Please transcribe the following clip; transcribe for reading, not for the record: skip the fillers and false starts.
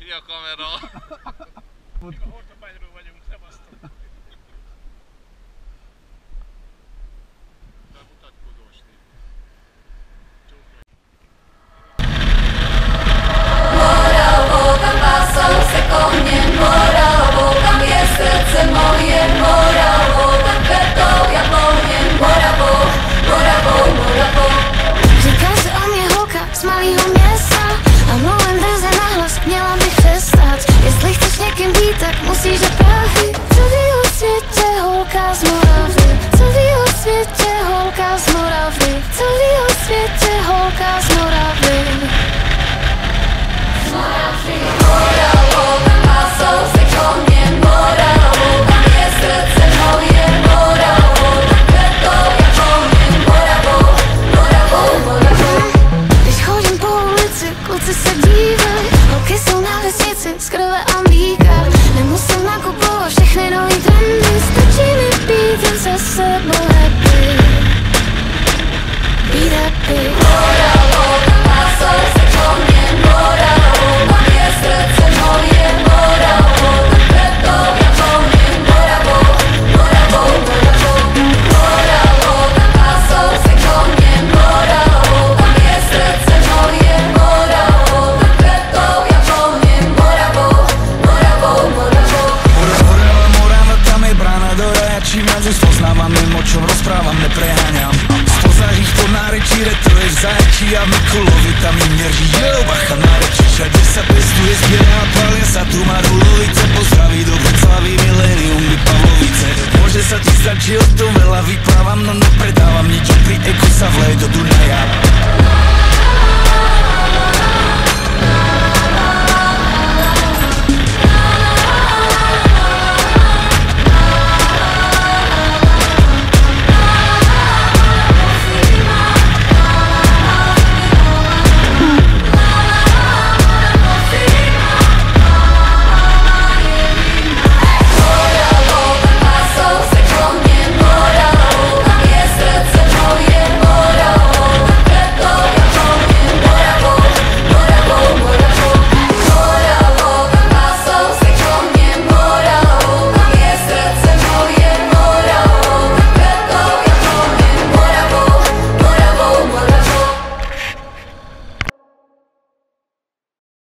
mi a kamera. Ortopányról vagyunk, szevasztok. Bemutatkozósni. Morawo, tam pasą se konie, Morawo, tam jest serce moje, Morawo, tam kwiatą Japonię, Morawo, Morawo, Morawo. Říká se o mě holka z malýho města a mluvím drze nahlas, měla bych přestat. Jestli chceš někým být, tak musíš do Prahy. Co ví o světě holka z Moravy? Co ví o světě holka z Moravy? Co ví o světě holka z Moravy? Morawo, tam pasą se konie, Morawo, tam jest serce moje, Morawo, tam kwiatą Japonię, Morawo, Morawo, Morawo. Když chodím po ulici, kluci se dívají, holky jsou na vesnici z krve a mlíka. Nemusím nakupovat všechny nový trendy, stačí mi být jen se sebou happy. Být happy. Morawo, tam pasą se konie, Morawo, tam jest serce moje, Morawo, tam kwiatą Japonię, Morawo, Morawo, Morawo. Morawo, tam pasą se konie, Morawo, tam jest serce moje, Morawo, tam kwiatą Japonię, Morawo, Morawo, Morawo. Morava, tam je brána do raja. Čím viac už spoznávam, viem o čom rozprávam, nepreháňam. Spoza ich to nárečí, retro je v zajačí a v Mikulovi tam im nerží. Jo, bacha na reči, všade sa pestuje, zbiera a palia sa tu Marulovice. Pozdraví do Vroclavy, milénium i Pavlovice. Môže sa ti zdať, že o tom veľa vyprávam, no nepredám